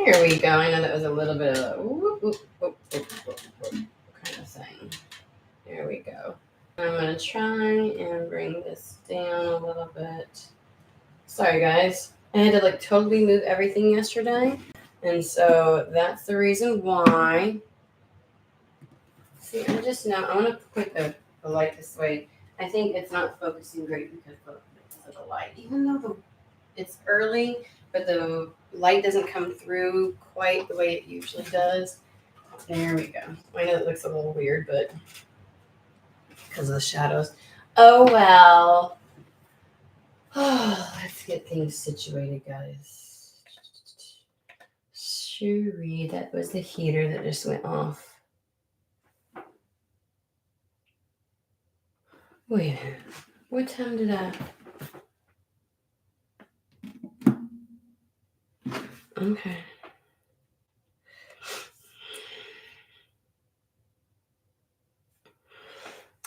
There we go. I know that was a little bit of a whoop, whoop, whoop, whoop, whoop, whoop kind of thing. There we go. I'm going to try and bring this down a little bit. Sorry, guys. I had to totally move everything yesterday. And so that's the reason why. See, I just know I want to put the light this way. I think it's not focusing great because of the light. Even though it's early, but the light doesn't come through quite the way it usually does. There we go. I know it looks a little weird, but because of the shadows. Oh, well. Oh, let's get things situated, guys. Shuri, that was the heater that just went off. Wait a minute. What time did I... Okay.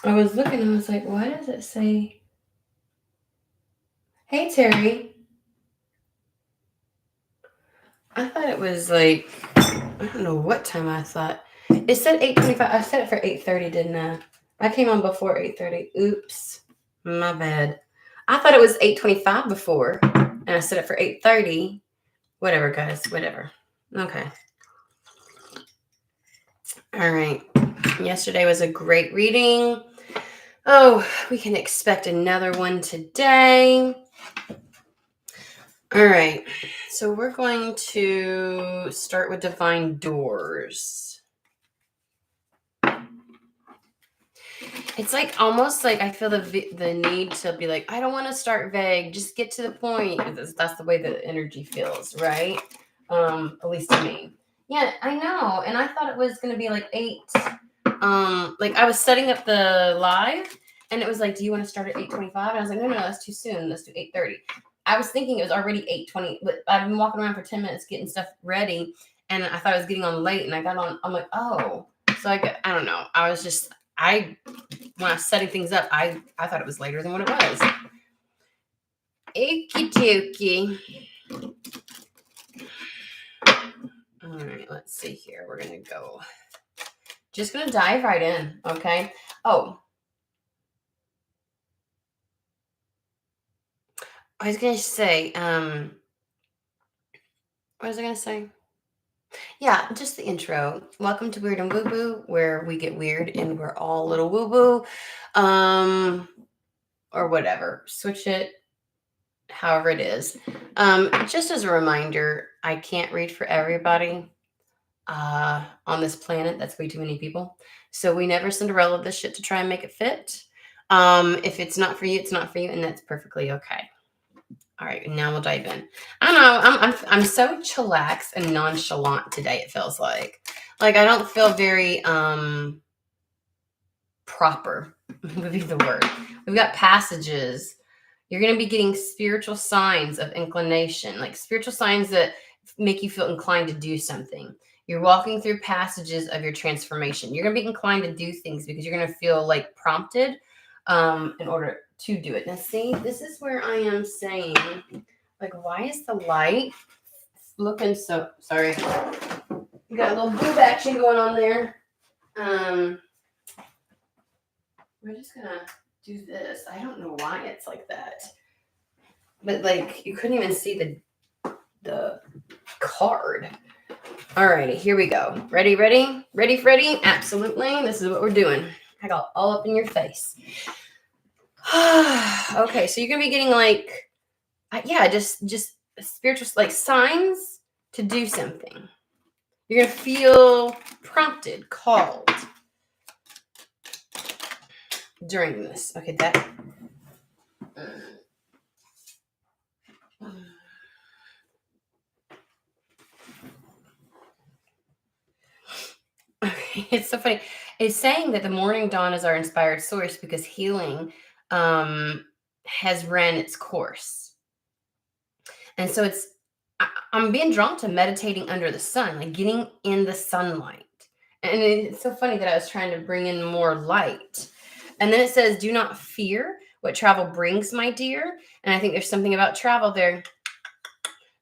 I was looking, I was like, why does it say... Hey, Terry. I thought it was I don't know what time I thought. It said 8:25. I set it for 8:30, didn't I? I came on before 8:30. Oops. My bad. I thought it was 8:25 before, and I set it for 8:30. Whatever, guys. Whatever. Okay. All right. Yesterday was a great reading. Oh, we can expect another one today. All right. So we're going to start with Divine Doors. It's almost I feel the need to be I don't want to start vague. Just get to the point. That's the way the energy feels, right? At least to me. Yeah, I know. And I thought it was going to be 8. I was setting up the live, and it was do you want to start at 8:25? And I was like, no, that's too soon. Let's do 8:30. I was thinking it was already 8:20, but I've been walking around for 10 minutes getting stuff ready, and I thought I was getting on late, and I got on. I'm like, oh. So I don't know. I was just when I was setting things up, I thought it was later than what it was. Okie dokie. All right, let's see here. We're going to go. Just going to dive right in, okay? Oh. I was going to say, what was I going to say? Yeah, just the intro. Welcome to Weird and Woo-Woo, where we get weird and we're all a little woo-woo. Or whatever. Switch it however it is. Just as a reminder, I can't read for everybody on this planet. That's way too many people. So we never Cinderella this shit to try and make it fit. If it's not for you, it's not for you, and that's perfectly okay. All right, now we'll dive in. I don't know. I'm so chillax and nonchalant today. It feels like I don't feel very proper. Would be the word. We've got passages. You're going to be getting spiritual signs of inclination, spiritual signs that make you feel inclined to do something. You're walking through passages of your transformation. You're going to be inclined to do things because you're going to feel prompted in order to do it. Now, see, this is where I am saying, why is the light looking so... Sorry. You got a little boob action going on there. We're just going to do this. I don't know why it's like that. But, you couldn't even see the card. Alrighty, here we go. Ready? Ready, Freddy? Absolutely. This is what we're doing. I got all up in your face. Okay, so you're gonna be getting just spiritual signs to do something. You're gonna feel prompted, called during this. Okay, that. Okay, it's so funny. It's saying that the morning dawn is our inspired source because healing has ran its course. And so I'm being drawn to meditating under the sun, getting in the sunlight. And it's so funny that I was trying to bring in more light. And then it says, do not fear what travel brings, my dear. And I think there's something about travel there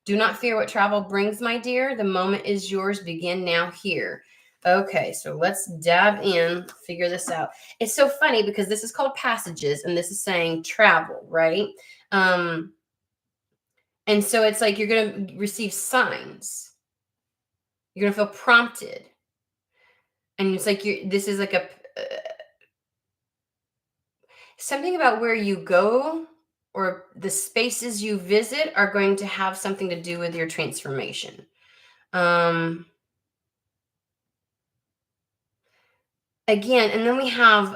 Do not fear what travel brings, my dear. The moment is yours. Begin now here. Okay, so let's dive in, figure this out. It's so funny because this is called passages and this is saying travel, right? Um, and so it's like you're going to receive signs. You're going to feel prompted. And it's like this is like a something about where you go or the spaces you visit are going to have something to do with your transformation. Um Again, and then we have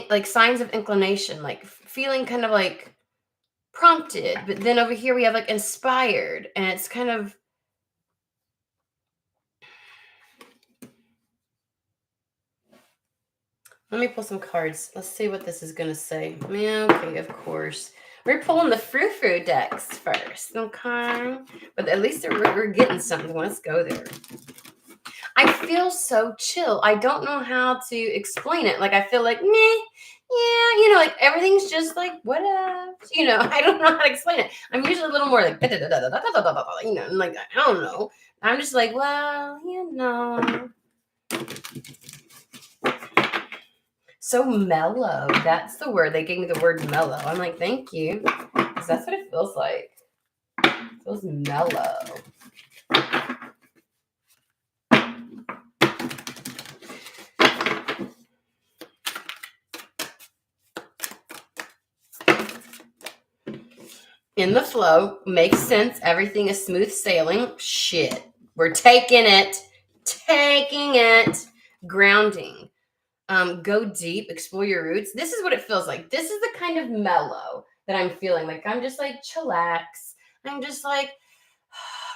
like signs of inclination, like feeling kind of like prompted, but then over here we have like inspired, and it's kind of, let me pull some cards. Let's see what this is going to say. Yeah, okay, of course. We're pulling the frou-frou decks first, okay? But at least we're getting something. Let's go there. I feel so chill. I don't know how to explain it. Like, I feel like, meh, yeah, like everything's just like, what up? I don't know how to explain it. I'm usually a little more like, and like, I don't know. I'm just like, well, so mellow. That's the word. They gave me the word mellow. I'm like, thank you. Because that's what it feels like. It feels mellow. In the flow, makes sense. Everything is smooth sailing. Shit. We're taking it. Grounding. Go deep, explore your roots. This is what it feels like. This is the kind of mellow that I'm feeling. Like I'm just like chillax. I'm just like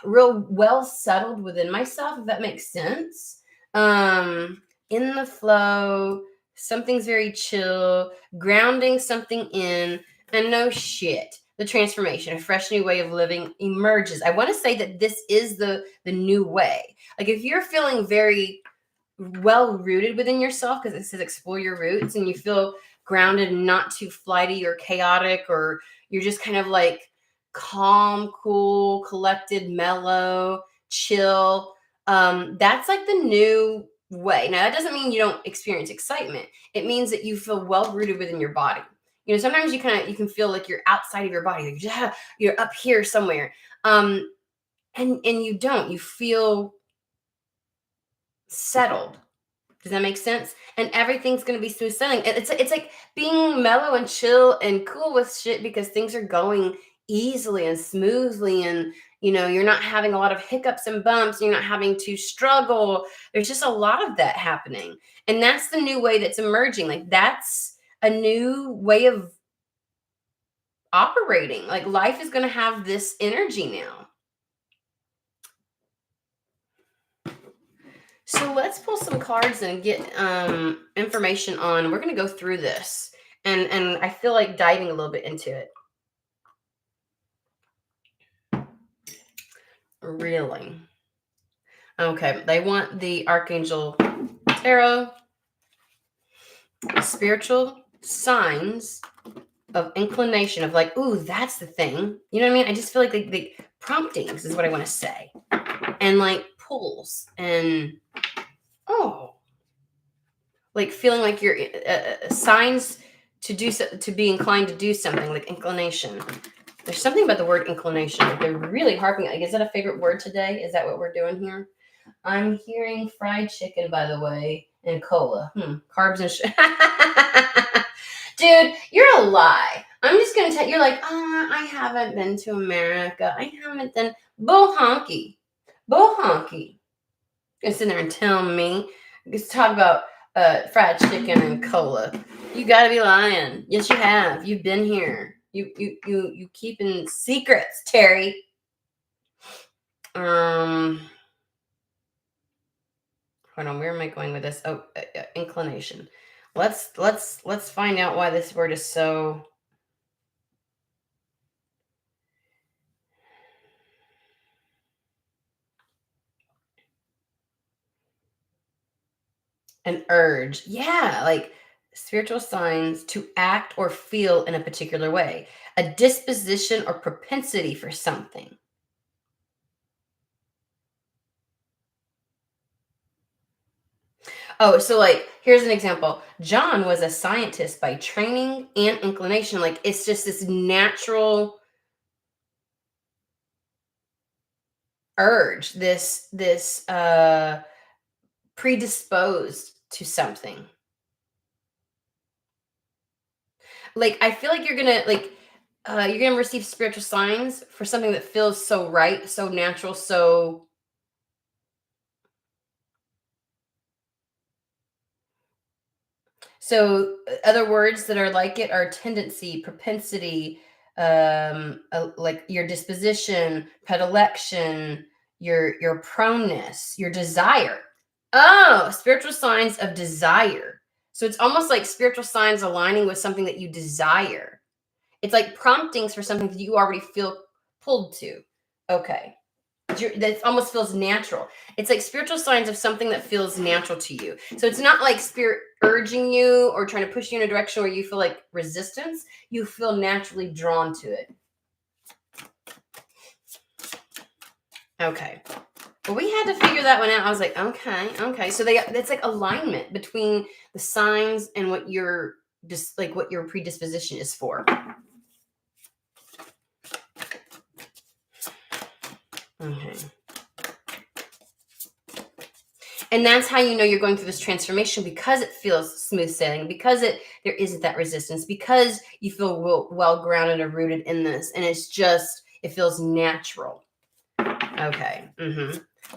real well settled within myself, if that makes sense. In the flow, something's very chill, grounding something in, and no shit. The transformation, a fresh new way of living emerges. I want to say that this is the new way. Like if you're feeling very well rooted within yourself, because it says explore your roots, and you feel grounded, not too flighty or chaotic, or you're just kind of like calm, cool, collected, mellow, chill. That's like the new way. Now that doesn't mean you don't experience excitement. It means that you feel well rooted within your body. Sometimes you can feel like you're outside of your body, like yeah, you're up here somewhere. And you don't. You feel settled. Does that make sense? And everything's gonna be smooth sailing. It's like being mellow and chill and cool with shit because things are going easily and smoothly, and you're not having a lot of hiccups and bumps. You're not having to struggle. There's just a lot of that happening, and that's the new way that's emerging. Like that's a new way of operating. Like life is gonna have this energy now. So let's pull some cards and get information on. We're going to go through this, and I feel like diving a little bit into it. Really? Okay. They want the Archangel Tarot, spiritual signs of inclination, of like, ooh, that's the thing. You know what I mean? I just feel like the promptings is what I want to say, and like pulls and like feeling like you're signs to be inclined to do something, like inclination. There's something about the word inclination. Like they're really harping. Like, is that a favorite word today? Is that what we're doing here? I'm hearing fried chicken, by the way, and cola. Carbs and shit. Dude, you're a lie. I'm just gonna tell you. You're like, I haven't been to America. I haven't done bull honky. Gonna sit there and tell me. Let's talk about fried chicken and cola. You gotta be lying. Yes, you have. You've been here. You keeping secrets, Terry. Hold on. Where am I going with this? Oh, inclination. Let's find out why this word is so. An urge. Yeah, like spiritual signs to act or feel in a particular way, a disposition or propensity for something. Oh, so like here's an example. John was a scientist by training and inclination. Like it's just this natural urge, this predisposed to something. Like I feel like you're gonna receive spiritual signs for something that feels so right, so natural, other words that are like it are tendency, propensity, like your disposition, predilection, your proneness, your desire. Oh, spiritual signs of desire. So it's almost like spiritual signs aligning with something that you desire. It's like promptings for something that you already feel pulled to. Okay. That almost feels natural. It's like spiritual signs of something that feels natural to you. So it's not like spirit urging you or trying to push you in a direction where you feel like resistance. You feel naturally drawn to it. Okay. Well, we had to figure that one out. I was like, okay. So it's like alignment between the signs and what your just like what your predisposition is for. Okay. And that's how you know you're going through this transformation, because it feels smooth sailing, because there isn't that resistance, because you feel well grounded and rooted in this, and it feels natural. Okay.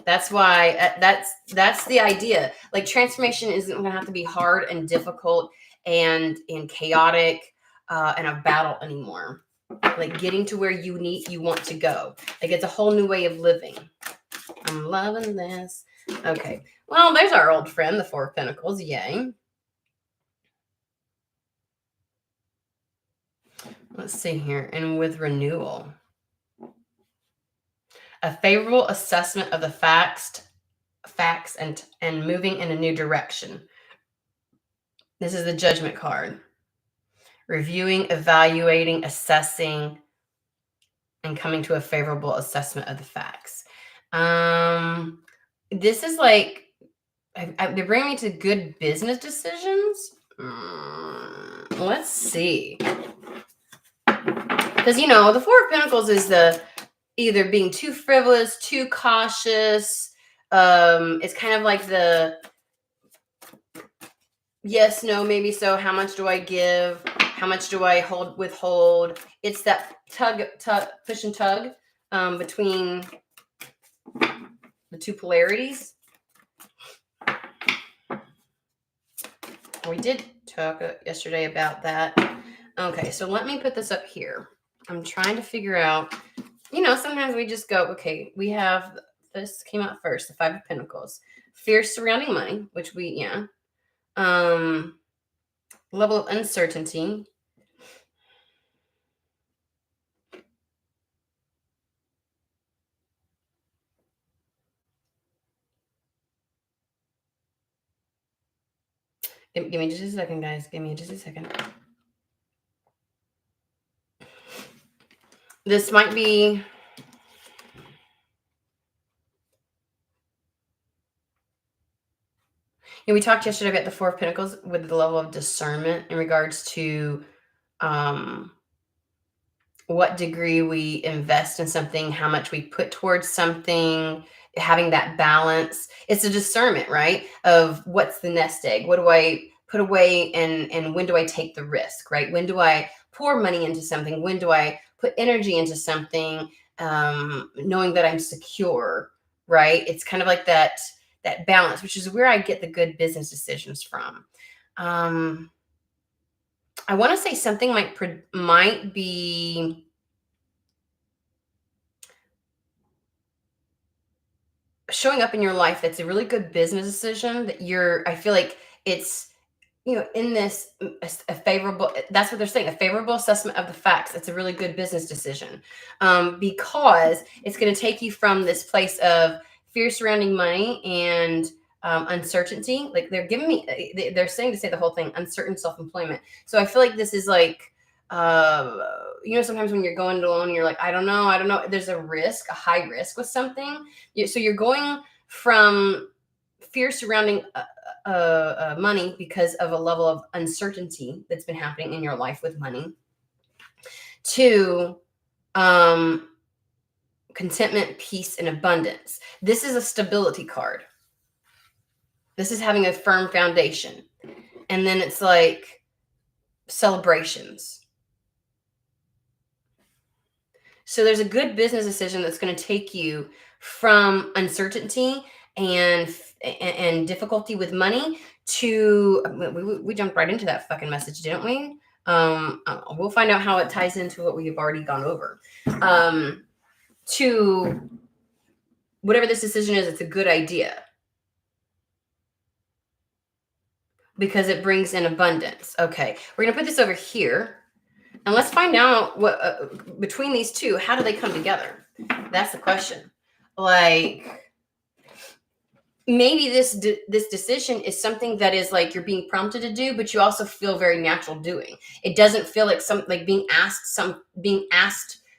That's why that's the idea. Like transformation isn't going to have to be hard and difficult and chaotic and a battle anymore. Like getting to where you want to go. Like it's a whole new way of living. I'm loving this. Okay. Well, there's our old friend, the Four of Pentacles. Yay. Let's see here. And with renewal, a favorable assessment of the facts and moving in a new direction. This is the Judgment card. Reviewing, evaluating, assessing, and coming to a favorable assessment of the facts. This is like they bring me to good business decisions. Let's see. Because, the Four of Pentacles is the either being too frivolous, too cautious. It's kind of like the yes, no, maybe so. How much do I give? How much do I withhold? It's that push and tug between the two polarities. We did talk yesterday about that. Okay, so let me put this up here. I'm trying to figure out, sometimes we just go, okay, we have, this came out first, the Five of Pentacles. Fear surrounding money, which level of uncertainty. Give me just a second, guys. Give me just a second. This might be... we talked yesterday about the Four of Pentacles with the level of discernment in regards to what degree we invest in something, how much we put towards something, having that balance. It's a discernment, right? Of what's the nest egg? What do I put away and when do I take the risk, right? When do I pour money into something? When do I put energy into something, knowing that I'm secure, right? It's kind of like that balance, which is where I get the good business decisions from. I want to say something might be showing up in your life that's a really good business decision that I feel like it's, in this, a favorable, that's what they're saying, a favorable assessment of the facts. It's a really good business decision because it's going to take you from this place of fear surrounding money and uncertainty. Like they're saying to say the whole thing, uncertain self-employment. So I feel like this is like, sometimes when you're going to loan, you're like, I don't know. There's a high risk with something. So you're going from fear surrounding money because of a level of uncertainty that's been happening in your life with money, to contentment, peace, and abundance. This is a stability card. This is having a firm foundation. And then it's like celebrations. So there's a good business decision that's going to take you from uncertainty and difficulty with money to, we jumped right into that fucking message, didn't we? We'll find out how it ties into what we've already gone over. To whatever this decision is, it's a good idea because it brings in abundance. Okay, we're gonna put this over here, and let's find out what between these two, how do they come together? That's the question. Like, maybe this decision is something that is like you're being prompted to do, but you also feel very natural doing. It doesn't feel like being asked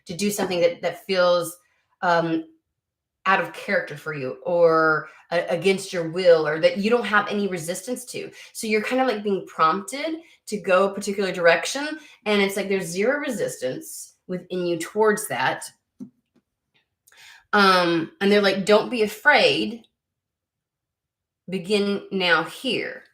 to do something that feels out of character for you, or against your will, or that you don't have any resistance to. So you're kind of like being prompted to go a particular direction, and it's like there's zero resistance within you towards that. And they're like, don't be afraid. Begin now here.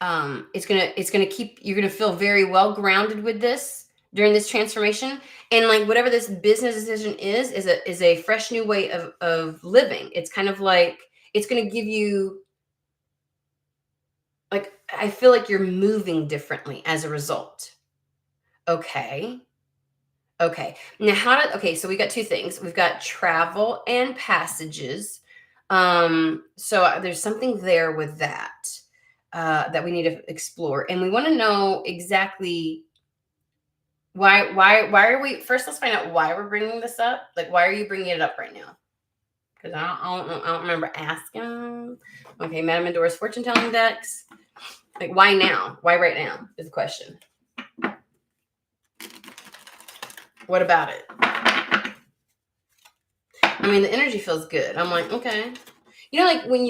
It's gonna keep, you're gonna feel very well grounded with this during this transformation. And like whatever this business decision is a fresh new way of living. It's kind of like, it's gonna give you, like, I feel like you're moving differently as a result. Okay. Now so we got two things. We've got travel and passages. So there's something there with that that we need to explore, and we want to know exactly why are we, first let's find out why we're bringing this up. Like, why are you bringing it up right now? Because I don't remember asking. Okay, Madame Medora's fortune telling decks. Like, why now? Why right now is the question. What about it? I mean, the energy feels good. I'm like, okay. You know, like when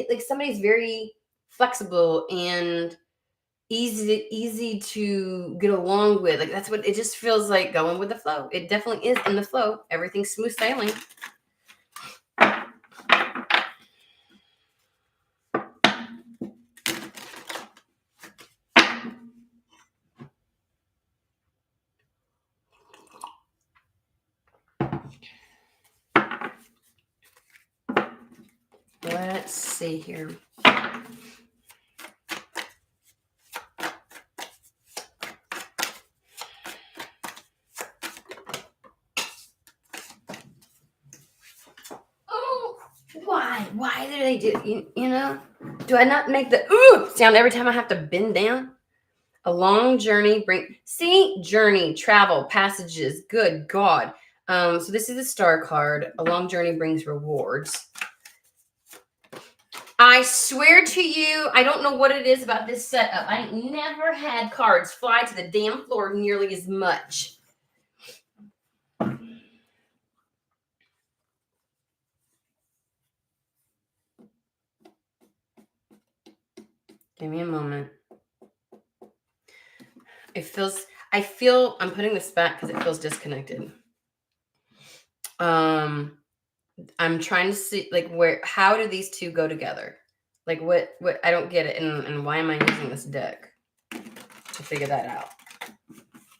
like somebody's very flexible and easy to get along with. Like, that's what it just feels like, going with the flow. It definitely is in the flow. Everything's smooth sailing. Let's see here. Oh, why do they do, you know? Do I not make the ooh sound every time I have to bend down? A long journey journey, travel, passages. Good God. So this is the star card. A long journey brings rewards. I swear to you, I don't know what it is about this setup. I ain't never had cards fly to the damn floor nearly as much. Give me a moment. I'm putting this back because it feels disconnected. I'm trying to see, like, how do these two go together? Like, what I don't get it, and why am I using this deck to figure that out?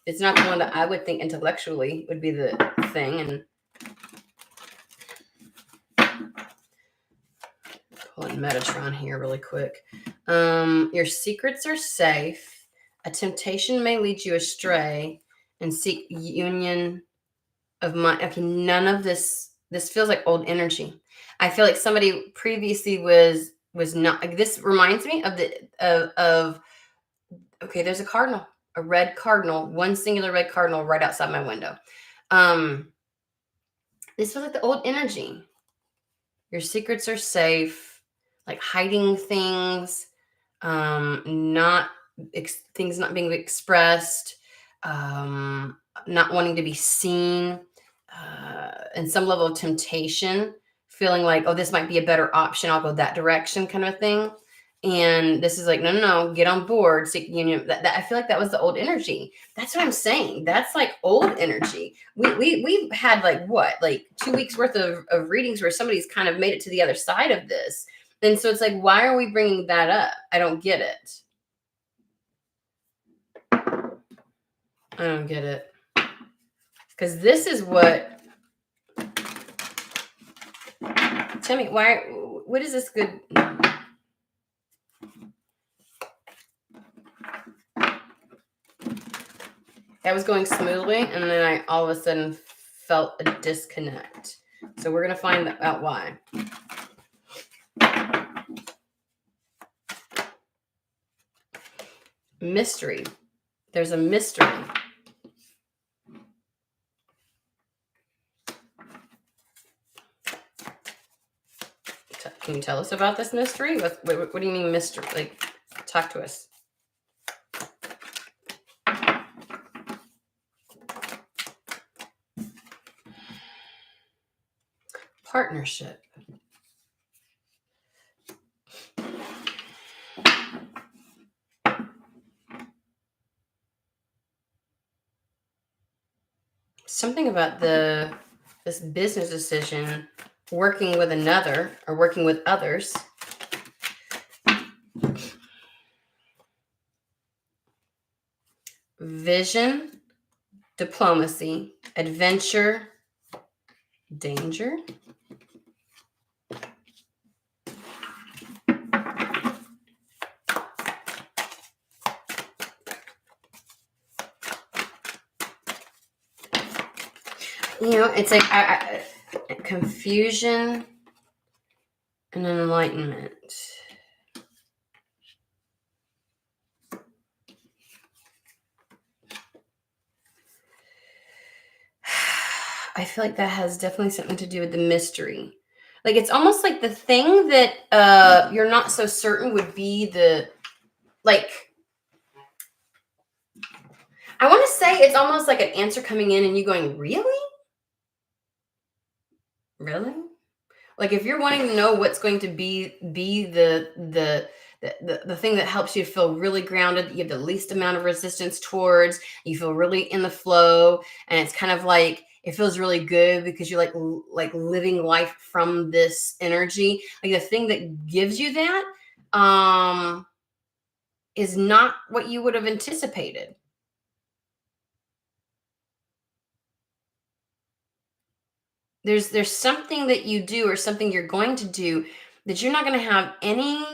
It's not the one that I would think intellectually would be the thing. And pulling Metatron here really quick. Your secrets are safe. A temptation may lead you astray, and seek union of mind. Okay, none of this. This feels like old energy. I feel like somebody previously was not. Like, this reminds me of okay, there's a cardinal, a red cardinal, one singular red cardinal right outside my window. This feels like the old energy. Your secrets are safe, like hiding things, things not being expressed, not wanting to be seen, and some level of temptation feeling like, oh, this might be a better option. I'll go that direction kind of thing. And this is like, no, no, no, get on board. So, I feel like that was the old energy. That's what I'm saying. That's like old energy. We've had like what, like 2 weeks worth of readings where somebody's kind of made it to the other side of this. And so it's like, why are we bringing that up? I don't get it. I don't get it. Because this is what, tell me, what is this good? That was going smoothly, and then I all of a sudden felt a disconnect. So we're going to find out why. Mystery. There's a mystery. Can you tell us about this mystery? What do you mean mystery? Like, talk to us. Partnership. Something about this business decision, working with another or working with others. Vision, diplomacy, adventure, danger. It's like confusion and enlightenment. I feel like that has definitely something to do with the mystery. Like, it's almost like the thing that you're not so certain would be the, like, I want to say it's almost like an answer coming in and you going, really? Really? Like, if you're wanting to know what's going to be the thing that helps you feel really grounded, that you have the least amount of resistance towards, you feel really in the flow, and it's kind of like it feels really good because you're like living life from this energy. Like, the thing that gives you that is not what you would have anticipated. There's something that you do or something you're going to do that you're not going to have any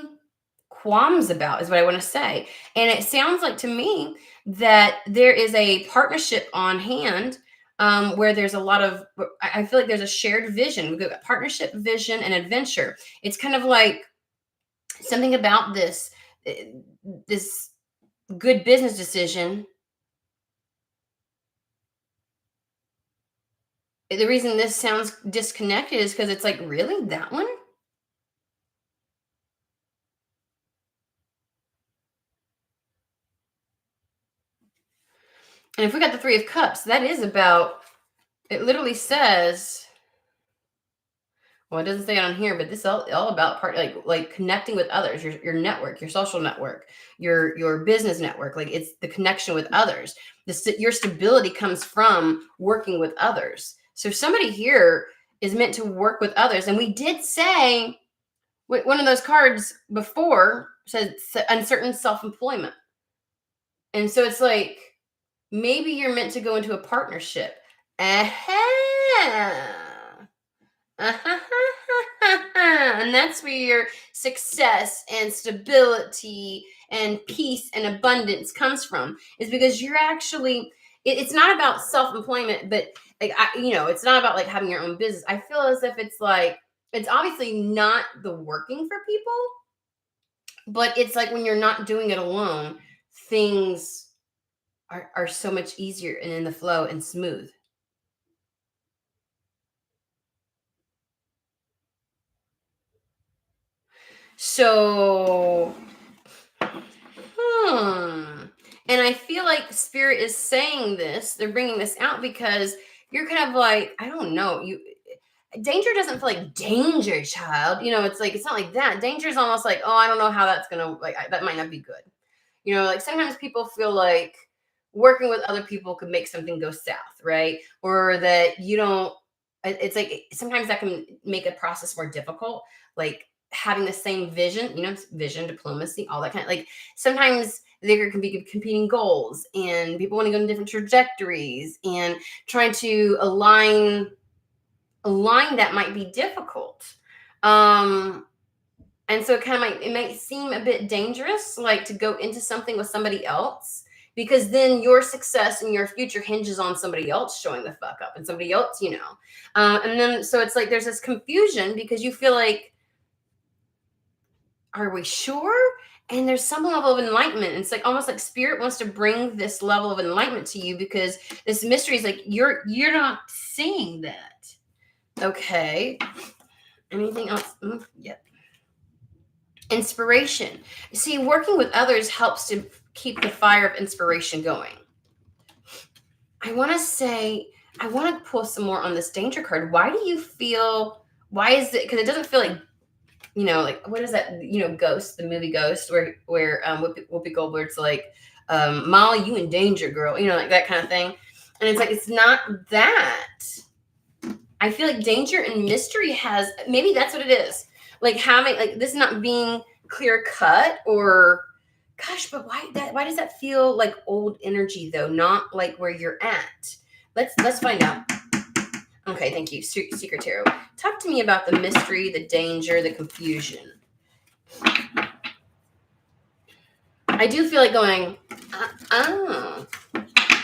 qualms about, is what I want to say. And it sounds like to me that there is a partnership on hand, where there's a lot of, I feel like there's a shared vision. We've got partnership, vision, and adventure. It's kind of like something about this good business decision. The reason this sounds disconnected is because it's like, really, that one? And if we got the Three of Cups, that is about, it literally says, well, it doesn't say it on here, but this is all about like connecting with others, your network, your social network, your business network. Like, it's the connection with others. Your stability comes from working with others. So somebody here is meant to work with others. And we did say, one of those cards before said uncertain self-employment. And so it's like, maybe you're meant to go into a partnership. And that's where your success and stability and peace and abundance comes from, is because you're actually, it's not about self-employment, but like, it's not about like having your own business. I feel as if it's like, it's obviously not the working for people, but it's like when you're not doing it alone, things are so much easier and in the flow and smooth. So, and I feel like Spirit is saying this, they're bringing this out because you're kind of like, I don't know, danger doesn't feel like danger, child. It's like, it's not like that. Danger is almost like, oh, I don't know how that's gonna, like, that might not be good. Like sometimes people feel like working with other people could make something go south, right? Or that you don't, it's like sometimes that can make a process more difficult. Like having the same vision, vision, diplomacy, all that kind of, like, sometimes there can be competing goals and people want to go in different trajectories, and trying to align that might be difficult. And so it might seem a bit dangerous, like to go into something with somebody else, because then your success and your future hinges on somebody else showing the fuck up and somebody else, and then so it's like there's this confusion because you feel like, are we sure? And there's some level of enlightenment. It's like almost like spirit wants to bring this level of enlightenment to you, because this mystery is like you're not seeing that. Okay. Anything else? Yep. Inspiration. See, working with others helps to keep the fire of inspiration going. I want to pull some more on this danger card. Why is it? Because it doesn't feel like, like, what is that? Ghost, the movie Ghost, where Whoopi Goldberg's like, Molly, you in danger, girl. Like that kind of thing. And it's like, it's not that. I feel like danger and mystery maybe that's what it is. Like having, like, this not being clear cut, or gosh, but why does that feel like old energy though? Not like where you're at. Let's find out. Okay, thank you. Secret Tarot. Talk to me about the mystery, the danger, the confusion. I do feel like going,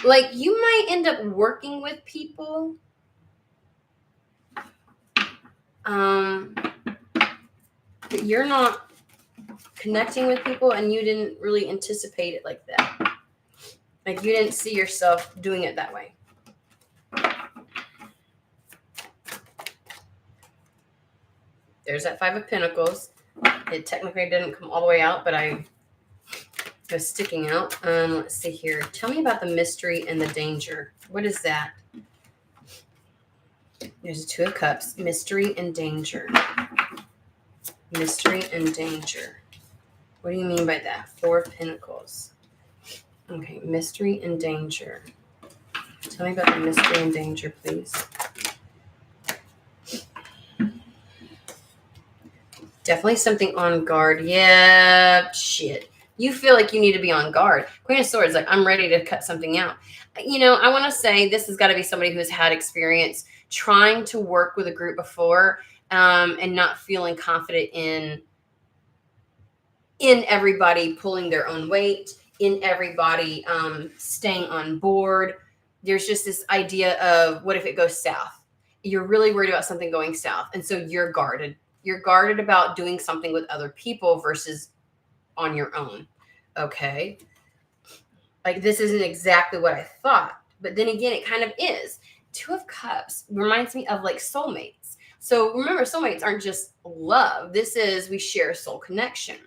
like you might end up working with people. That you're not connecting with people and you didn't really anticipate it like that. Like you didn't see yourself doing it that way. There's that Five of Pentacles. It technically didn't come all the way out, but I was sticking out. Let's see here. Tell me about the mystery and the danger. What is that? There's a Two of Cups. Mystery and danger. Mystery and danger. What do you mean by that? Four of Pentacles. Okay, mystery and danger. Tell me about the mystery and danger, please. Definitely something on guard. Yeah, shit. You feel like you need to be on guard. Queen of Swords, like, I'm ready to cut something out. I want to say this has got to be somebody who's had experience trying to work with a group before, and not feeling confident in everybody pulling their own weight, in everybody staying on board. There's just this idea of, what if it goes south? You're really worried about something going south. And so you're guarded. You're guarded about doing something with other people versus on your own. Okay. Like, this isn't exactly what I thought. But then again, it kind of is. Two of Cups reminds me of like soulmates. So remember, soulmates aren't just love. This is, we share a soul connection.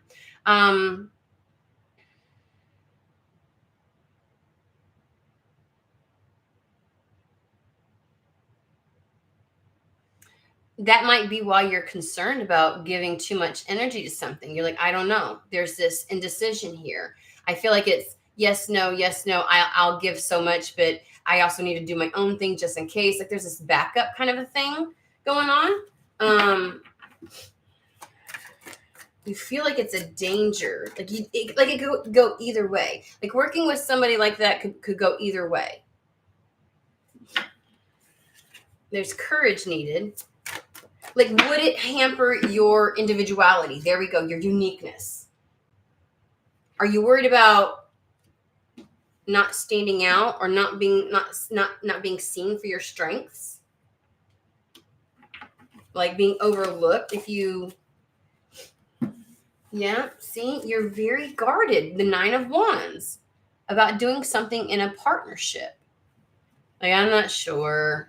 That might be why you're concerned about giving too much energy to something. You're like, I don't know. There's this indecision here. I feel like it's yes, no, yes, no. I'll give so much, but I also need to do my own thing just in case. Like there's this backup kind of a thing going on. You feel like it's a danger. Like it could go either way. Like working with somebody like that could go either way. There's courage needed. Like, would it hamper your individuality? There we go, your uniqueness. Are you worried about not standing out or not being seen for your strengths? Like being overlooked if you... Yeah, see, you're very guarded. The Nine of Wands about doing something in a partnership. Like, I'm not sure.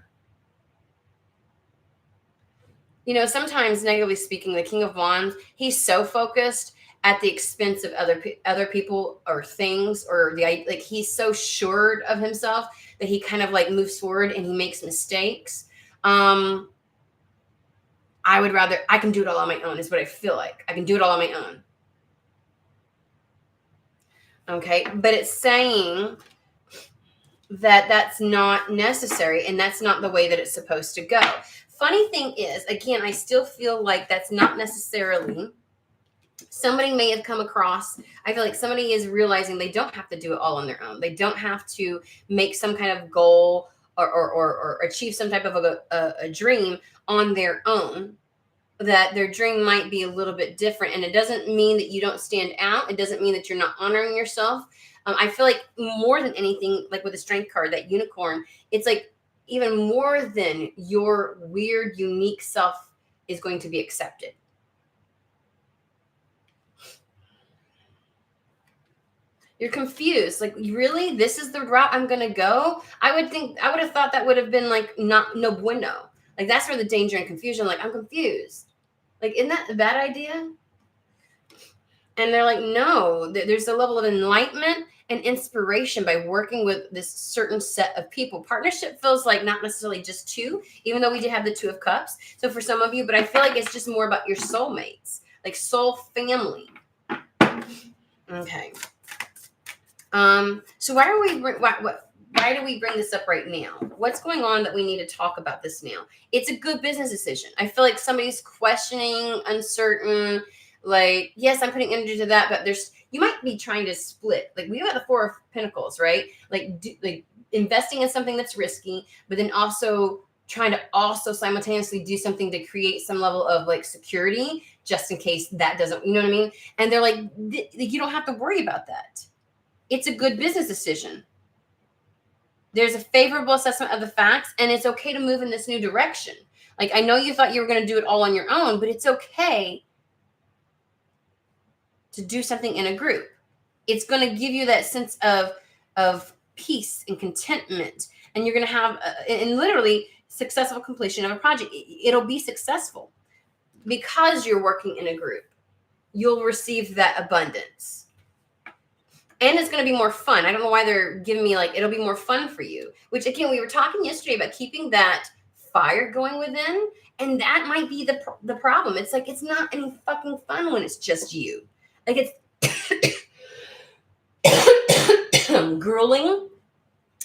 Sometimes, negatively speaking, the King of Wands, he's so focused at the expense of other people or things, or like he's so sure of himself that he kind of like moves forward and he makes mistakes. I can do it all on my own, is what I feel like. I can do it all on my own. Okay. But it's saying that that's not necessary and that's not the way that it's supposed to go. Funny thing is, again, I still feel like that's not necessarily. Somebody may have come across, I feel like somebody is realizing they don't have to do it all on their own. They don't have to make some kind of goal or achieve some type of a dream on their own. That their dream might be a little bit different. And it doesn't mean that you don't stand out. It doesn't mean that you're not honoring yourself. I feel like more than anything, like with the strength card, that unicorn, it's like even more than your weird, unique self is going to be accepted. You're confused. Like, really? This is the route I'm going to go? I would have thought that would have been like, not, no bueno. Like, that's where the danger and confusion, like, I'm confused. Like, isn't that a bad idea? And they're like, no, there's a level of enlightenment and inspiration by working with this certain set of people. Partnership feels like not necessarily just two, even though we did have the Two of Cups. So for some of you, but I feel like it's just more about your soulmates, like soul family. Okay. So why do we bring this up right now? What's going on that we need to talk about this now? It's a good business decision. I feel like somebody's questioning, uncertain. Like, yes, I'm putting energy to that, but you might be trying to split. Like, we have the Four of Pentacles, right? Like investing in something that's risky, but then also trying to also simultaneously do something to create some level of like security, just in case that doesn't, you know what I mean? And they're like, you don't have to worry about that. It's a good business decision. There's a favorable assessment of the facts, and it's okay to move in this new direction. Like, I know you thought you were going to do it all on your own, but it's okay to do something in a group. It's going to give you that sense of peace and contentment, and you're going to have and literally successful completion of a project. It'll be successful because you're working in a group. You'll receive that abundance. And it's going to be more fun. I don't know why they're giving me like, it'll be more fun for you. Which, again, we were talking yesterday about keeping that fire going within. And that might be the problem. It's like, it's not any fucking fun when it's just you. Like, it's grueling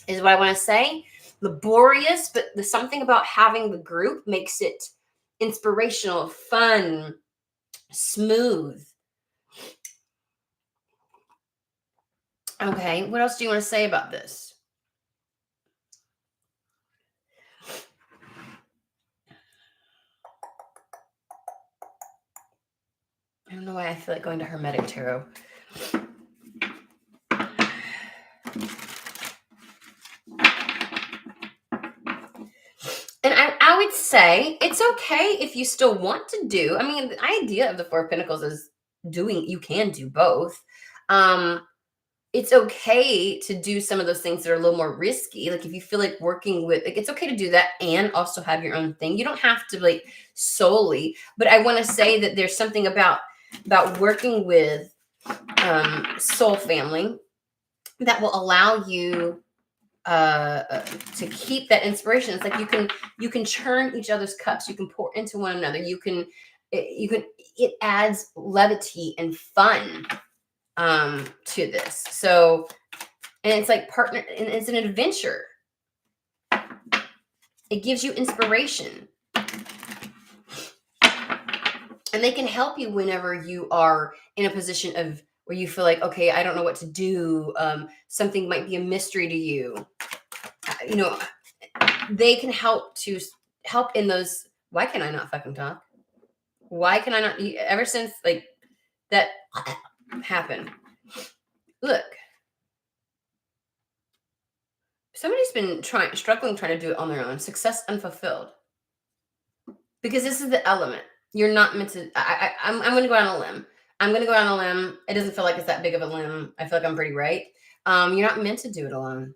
is what I want to say. Laborious, but the something about having the group makes it inspirational, fun, smooth. Okay, what else do you want to say about this? I don't know why I feel like going to Hermetic Tarot. And I would say it's okay if you still want to do. I mean, the idea of the Four of Pentacles is you can do both. It's okay to do some of those things that are a little more risky. Like, if you feel like working with, like, it's okay to do that and also have your own thing. You don't have to like solely, but I want to say that there's something about working with soul family that will allow you to keep that inspiration. It's like you can churn each other's cups. You can pour into one another. It adds levity and fun to this. So, and it's like partner, and it's an adventure. It gives you inspiration. And they can help you whenever you are in a position of where you feel like, okay, I don't know what to do. Something might be a mystery to you. You know, they can help in those. Why can I not fucking talk? Why can I not? Ever since like that happened, look, somebody's been struggling trying to do it on their own. Success unfulfilled. Because this is the element. You're not meant to. I'm going to go on a limb. I'm going to go on a limb. It doesn't feel like it's that big of a limb. I feel like I'm pretty right. You're not meant to do it alone.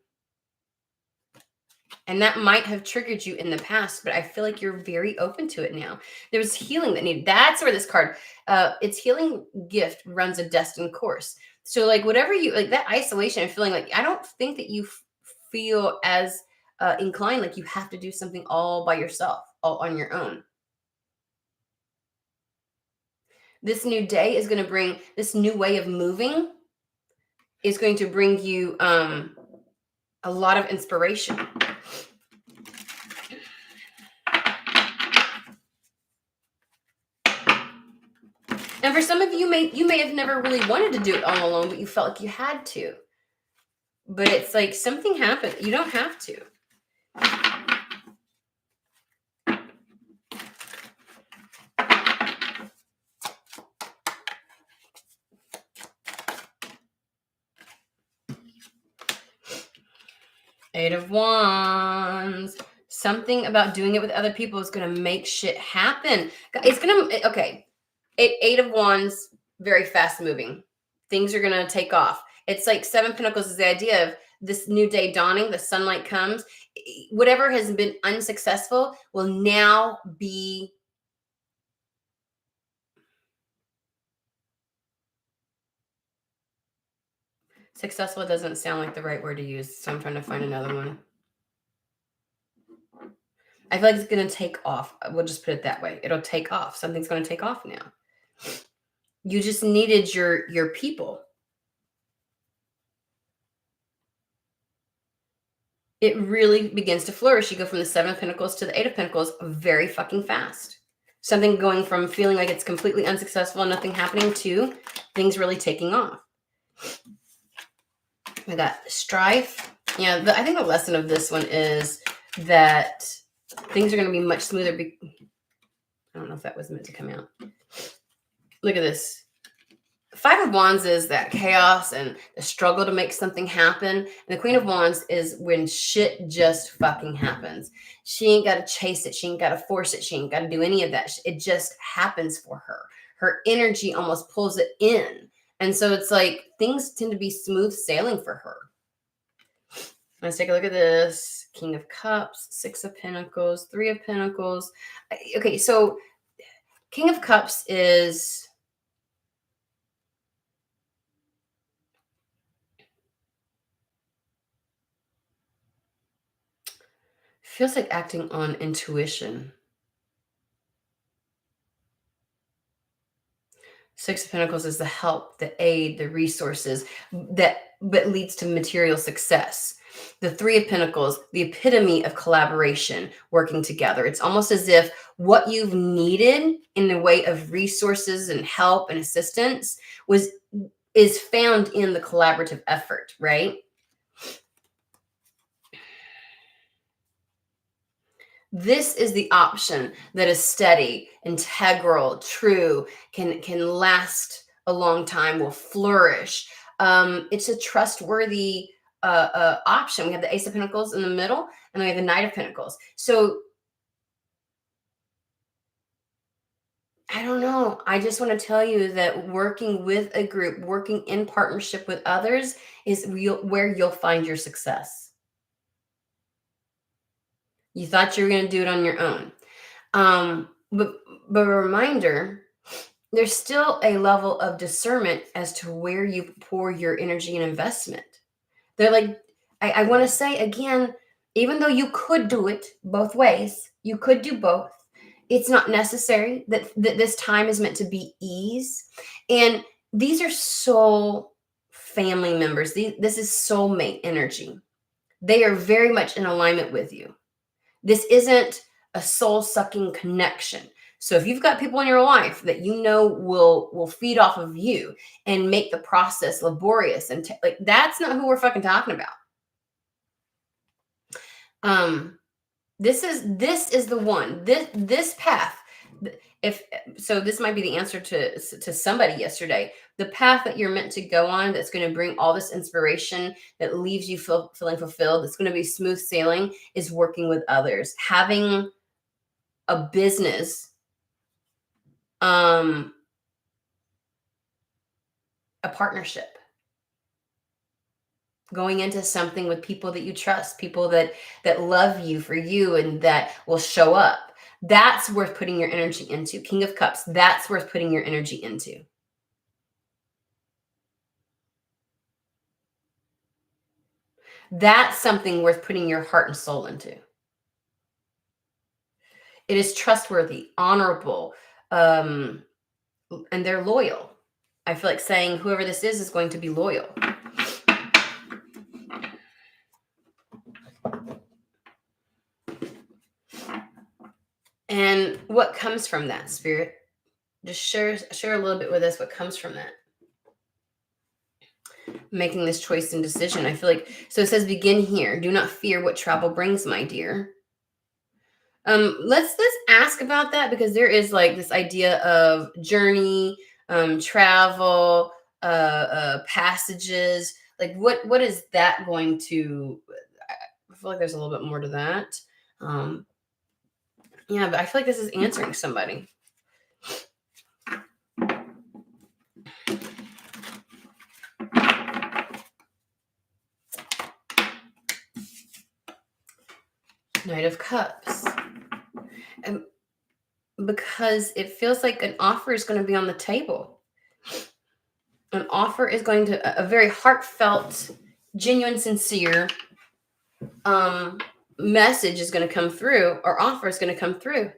And that might have triggered you in the past, but I feel like you're very open to it now. There was healing that needed. That's where this card, its healing gift runs a destined course. So like whatever you, like that isolation and feeling like, I don't think that you feel as inclined, like you have to do something all by yourself, all on your own. This new day is going to bring this new way of moving is going to bring you a lot of inspiration. And for some of you, you may have never really wanted to do it all alone, but you felt like you had to. But it's like something happened. You don't have to. Eight of Wands. Something about doing it with other people is going to make shit happen. It's going to, okay. Eight of Wands, very fast moving. Things are going to take off. It's like Seven Pentacles is the idea of this new day dawning. The sunlight comes. Whatever has been unsuccessful will now be successful. Doesn't sound like the right word to use, so I'm trying to find another one. I feel like it's going to take off. We'll just put it that way. It'll take off. Something's going to take off now. You just needed your people. It really begins to flourish. You go from the Seven of Pentacles to the Eight of Pentacles very fucking fast. Something going from feeling like it's completely unsuccessful and nothing happening to things really taking off. I got strife. Yeah, I think the lesson of this one is that things are going to be much smoother. I don't know if that was meant to come out. Look at this. Five of Wands is that chaos and the struggle to make something happen. And the Queen of Wands is when shit just fucking happens. She ain't got to chase it. She ain't got to force it. She ain't got to do any of that. It just happens for her. Her energy almost pulls it in. And so it's like things tend to be smooth sailing for her. Let's take a look at this. King of Cups, Six of Pentacles, Three of Pentacles. Okay, so King of Cups is... feels like acting on intuition. Six of Pentacles is the help, the aid, the resources that leads to material success. The Three of Pentacles, the epitome of collaboration, working together. It's almost as if what you've needed in the way of resources and help and assistance is found in the collaborative effort, right? This is the option that is steady, integral, true, can last a long time, will flourish. It's a trustworthy option. We have the Ace of Pentacles in the middle, and then we have the Knight of Pentacles. So I don't know. I just want to tell you that working with a group, working in partnership with others is where you'll find your success. You thought you were going to do it on your own. But a reminder, there's still a level of discernment as to where you pour your energy and investment. They're like, I want to say again, even though you could do it both ways, you could do both. It's not necessary that this time is meant to be ease. And these are soul family members. This is soulmate energy. They are very much in alignment with you. This isn't a soul-sucking connection. So if you've got people in your life that you know will feed off of you and make the process laborious and like that's not who we're fucking talking about. This is the one. This path. If so, this might be the answer to somebody yesterday. The path that you're meant to go on, that's going to bring all this inspiration, that leaves you feeling fulfilled, that's going to be smooth sailing, is working with others, having a business, a partnership, going into something with people that you trust, people that love you for you and that will show up. That's worth putting your energy into. King of Cups, that's worth putting your energy into. That's something worth putting your heart and soul into. It is trustworthy, honorable, and they're loyal. I feel like saying whoever this is going to be loyal. And what comes from that, Spirit? Just share a little bit with us what comes from that. Making this choice and decision. I feel like, so it says, begin here. Do not fear what travel brings, my dear. Let's ask about that, because there is like this idea of journey, travel, passages. Like what is that going to? I feel like there's a little bit more to that. Yeah, but I feel like this is answering somebody. Knight of Cups. And because it feels like an offer is going to be on the table. An offer is going to, a very heartfelt, genuine, sincere message is going to come through, or offer is going to come through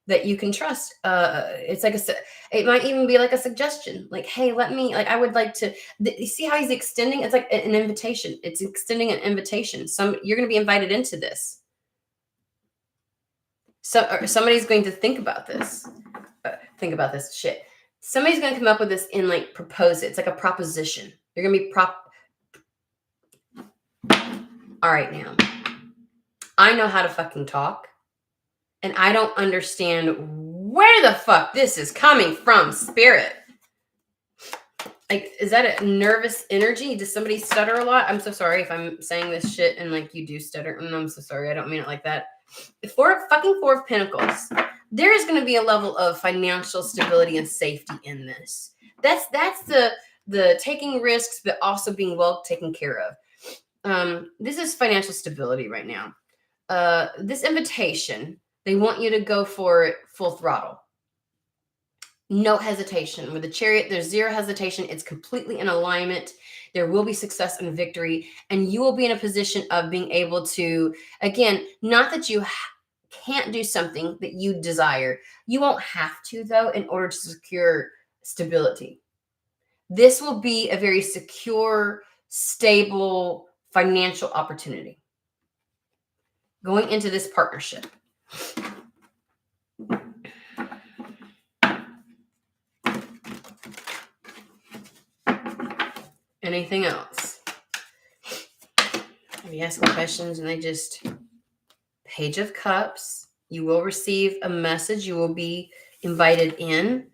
that you can trust. It's like it might even be like a suggestion, like, hey, let me, like, I would like to, you see how he's extending? It's like an invitation. It's extending an invitation. You're going to be invited into this. So somebody's going to think about this. Shit. Somebody's going to come up with this and like propose it. It's like a proposition. You're going to be all right, now. I know how to fucking talk, and I don't understand where the fuck this is coming from, Spirit. Like, is that a nervous energy? Does somebody stutter a lot? I'm so sorry if I'm saying this shit and like you do stutter. And I'm so sorry. I don't mean it like that. Four of Pentacles. There is going to be a level of financial stability and safety in this. That's the taking risks, but also being well taken care of. This is financial stability right now. This invitation, they want you to go for it full throttle. No hesitation. With the Chariot, there's zero hesitation. It's completely in alignment. There will be success and victory, and you will be in a position of being able to, again, not that you can't do something that you desire. You won't have to, though, in order to secure stability. This will be a very secure, stable financial opportunity going into this partnership. Anything else? If you ask questions and they just, Page of Cups, you will receive a message. You will be invited in.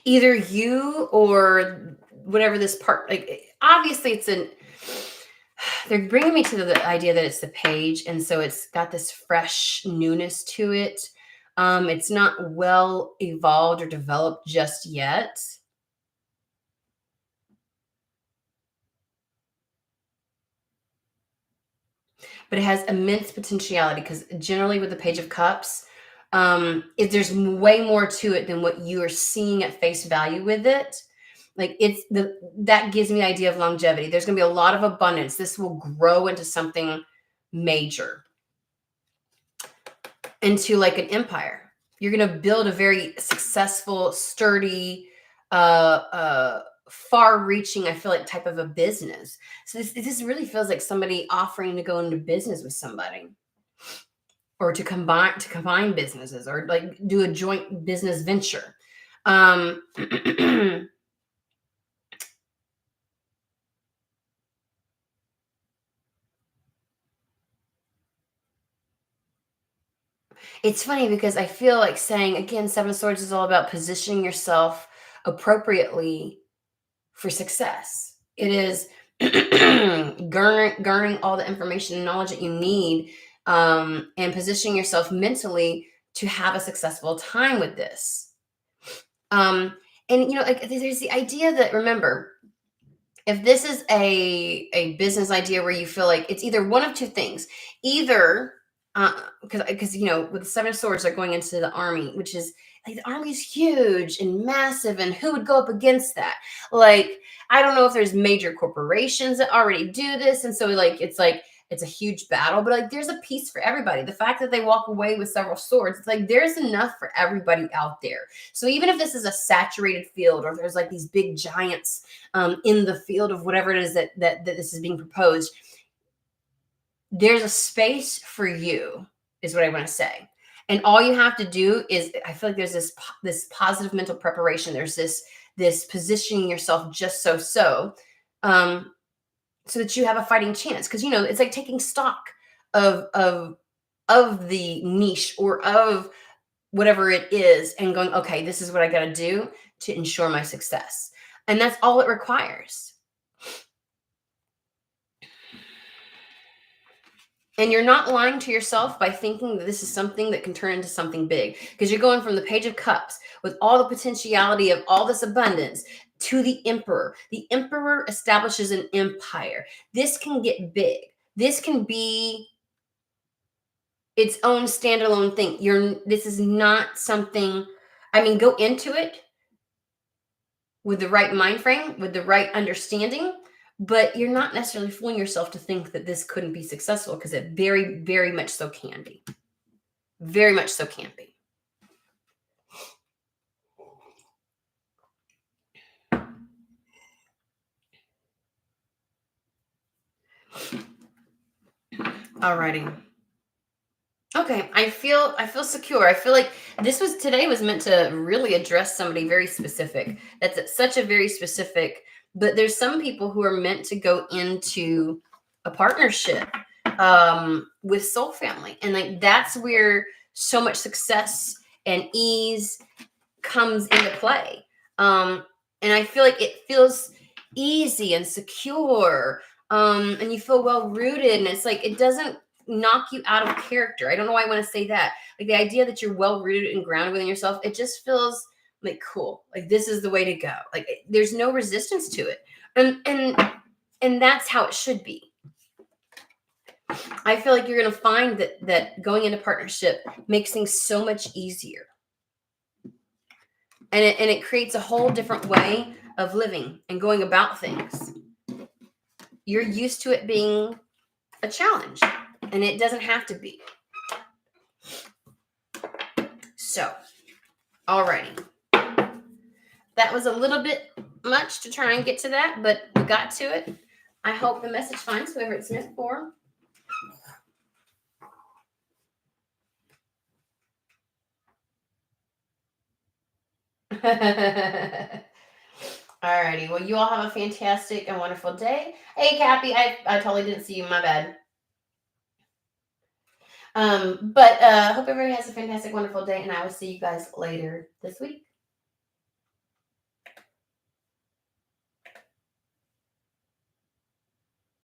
Either you or whatever this part, like, obviously they're bringing me to the idea that it's the Page, and so it's got this fresh newness to it. It's not well evolved or developed just yet. But it has immense potentiality, because generally with the Page of Cups, there's way more to it than what you are seeing at face value with it. Like, that gives me the idea of longevity. There's going to be a lot of abundance. This will grow into something major, into like an empire. You're going to build a very successful, sturdy, far-reaching, I feel like, type of a business. So this really feels like somebody offering to go into business with somebody, or to combine businesses, or like do a joint business venture. It's funny because I feel like saying, again, Seven of Swords is all about positioning yourself appropriately for success. It is garnering all the information and knowledge that you need, and positioning yourself mentally to have a successful time with this. And, like, there's the idea that, remember, if this is a business idea where you feel like it's either one of two things, either because with the Seven of Swords, they're going into the army, which is like the army's huge and massive, and who would go up against that? Like, I don't know if there's major corporations that already do this, and so like it's a huge battle, but like there's a piece for everybody. The fact that they walk away with several swords, it's like there's enough for everybody out there. So even if this is a saturated field, or there's like these big giants in the field of whatever it is that this is being proposed, there's a space for you, is what I want to say. And all you have to do is, I feel like there's this positive mental preparation. There's this positioning yourself just um, so that you have a fighting chance. Because it's like taking stock of the niche or of whatever it is, and going, okay, this is what I got to do to ensure my success, and that's all it requires. And you're not lying to yourself by thinking that this is something that can turn into something big, because you're going from the Page of Cups with all the potentiality of all this abundance to the Emperor. The Emperor establishes an empire. This can get big. This can be its own standalone thing. This is not something, I mean, go into it with the right mind frame, with the right understanding, but you're not necessarily fooling yourself to think that this couldn't be successful, because it very, very much so can be. Very much so can be. Alrighty. Okay, I feel secure. I feel like today was meant to really address somebody very specific. That's such a very specific, but there's some people who are meant to go into a partnership with soul family, and like that's where so much success and ease comes into play. And I feel like it feels easy and secure, and you feel well rooted, and it's like it doesn't knock you out of character. I don't know why I want to say that. Like the idea that you're well rooted and grounded within yourself, it just feels like cool. Like this is the way to go. Like there's no resistance to it. And that's how it should be. I feel like you're going to find that going into partnership makes things so much easier. And it creates a whole different way of living and going about things. You're used to it being a challenge, and it doesn't have to be. So, alrighty. That was a little bit much to try and get to that, but we got to it. I hope the message finds whoever it's meant for. Alrighty. Well, you all have a fantastic and wonderful day. Hey, Cappy, I totally didn't see you. My bad. But hope everybody has a fantastic, wonderful day, and I will see you guys later this week.